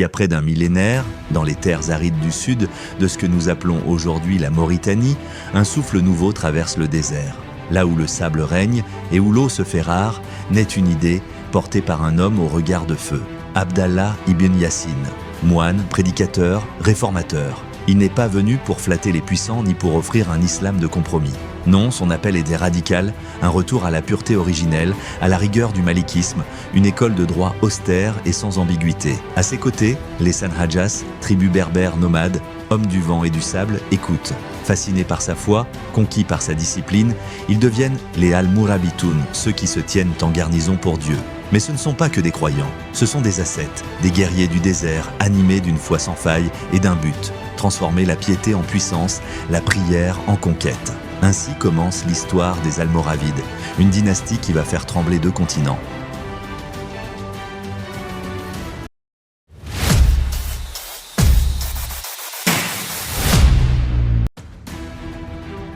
y a près d'un millénaire, dans les terres arides du sud de ce que nous appelons aujourd'hui la Mauritanie, un souffle nouveau traverse le désert. Là où le sable règne et où l'eau se fait rare, naît une idée portée par un homme au regard de feu, Abdallah ibn Yassine, moine, prédicateur, réformateur. Il n'est pas venu pour flatter les puissants ni pour offrir un islam de compromis. Non, son appel était radical, un retour à la pureté originelle, à la rigueur du malikisme, une école de droit austère et sans ambiguïté. À ses côtés, les Sanhajas, tribu berbère nomade, hommes du vent et du sable, écoutent. Fascinés par sa foi, conquis par sa discipline, ils deviennent les Al-Mourabitoun, ceux qui se tiennent en garnison pour Dieu. Mais ce ne sont pas que des croyants, ce sont des ascètes, des guerriers du désert, animés d'une foi sans faille et d'un but, transformer la piété en puissance, la prière en conquête. Ainsi commence l'histoire des Almoravides, une dynastie qui va faire trembler 2 continents.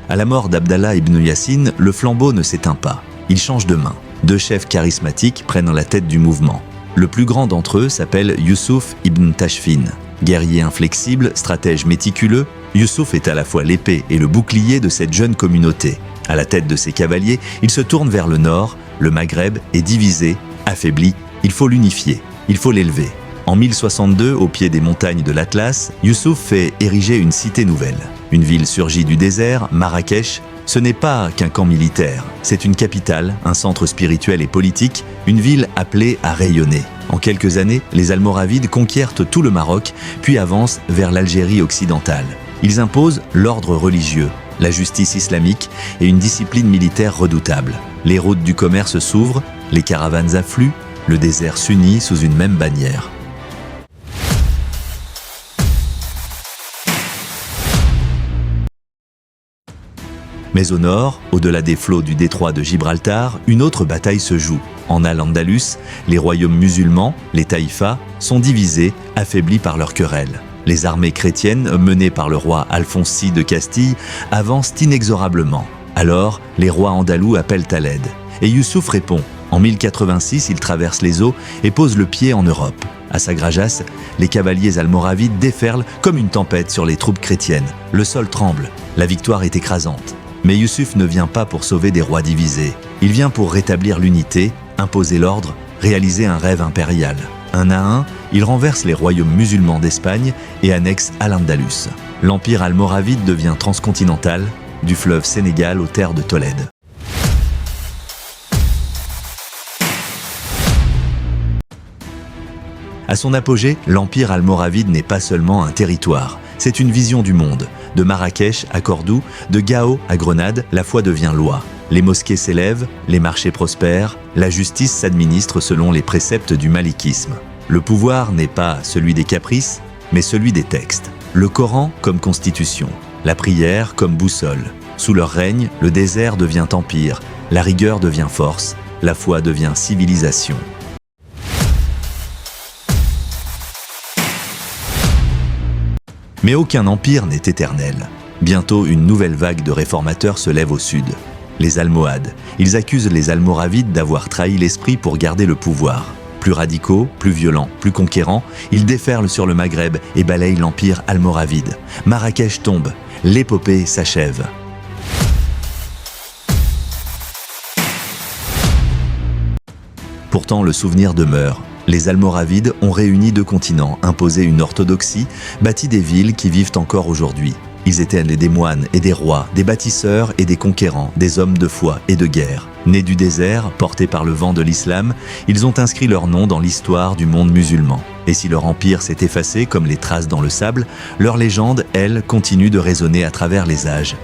À la mort d'Abdallah ibn Yassine, le flambeau ne s'éteint pas. Il change de main. 2 chefs charismatiques prennent la tête du mouvement. Le plus grand d'entre eux s'appelle Youssouf ibn Tashfin. Guerrier inflexible, stratège méticuleux, Youssouf est à la fois l'épée et le bouclier de cette jeune communauté. À la tête de ses cavaliers, il se tourne vers le nord. Le Maghreb est divisé, affaibli. Il faut l'unifier, il faut l'élever. En 1062, au pied des montagnes de l'Atlas, Youssouf fait ériger une cité nouvelle. Une ville surgit du désert, Marrakech. Ce n'est pas qu'un camp militaire, c'est une capitale, un centre spirituel et politique, une ville appelée à rayonner. En quelques années, les Almoravides conquièrent tout le Maroc, puis avancent vers l'Algérie occidentale. Ils imposent l'ordre religieux, la justice islamique et une discipline militaire redoutable. Les routes du commerce s'ouvrent, les caravanes affluent, le désert s'unit sous une même bannière. Mais au nord, au-delà des flots du détroit de Gibraltar, une autre bataille se joue. En Al-Andalus, les royaumes musulmans, les taïfas, sont divisés, affaiblis par leurs querelles. Les armées chrétiennes, menées par le roi Alphonse VI de Castille, avancent inexorablement. Alors, les rois andalous appellent à l'aide. Et Youssouf répond. En 1086, il traverse les eaux et pose le pied en Europe. À Sagrajas, les cavaliers almoravides déferlent comme une tempête sur les troupes chrétiennes. Le sol tremble, la victoire est écrasante. Mais Youssouf ne vient pas pour sauver des rois divisés. Il vient pour rétablir l'unité, imposer l'ordre, réaliser un rêve impérial. Un à un, il renverse les royaumes musulmans d'Espagne et annexe Al-Andalus. L'empire almoravide devient transcontinental, du fleuve Sénégal aux terres de Tolède. À son apogée, l'empire almoravide n'est pas seulement un territoire, c'est une vision du monde. De Marrakech à Cordoue, de Gao à Grenade, la foi devient loi. Les mosquées s'élèvent, les marchés prospèrent, la justice s'administre selon les préceptes du malikisme. Le pouvoir n'est pas celui des caprices, mais celui des textes. Le Coran comme constitution, la prière comme boussole. Sous leur règne, le désert devient empire, la rigueur devient force, la foi devient civilisation. Mais aucun empire n'est éternel. Bientôt, une nouvelle vague de réformateurs se lève au sud. Les Almohades. Ils accusent les Almoravides d'avoir trahi l'esprit pour garder le pouvoir. Plus radicaux, plus violents, plus conquérants, ils déferlent sur le Maghreb et balayent l'empire almoravide. Marrakech tombe, l'épopée s'achève. Pourtant, le souvenir demeure. Les Almoravides ont réuni 2 continents, imposé une orthodoxie, bâti des villes qui vivent encore aujourd'hui. Ils étaient des moines et des rois, des bâtisseurs et des conquérants, des hommes de foi et de guerre. Nés du désert, portés par le vent de l'islam, ils ont inscrit leur nom dans l'histoire du monde musulman. Et si leur empire s'est effacé comme les traces dans le sable, leur légende, elle, continue de résonner à travers les âges.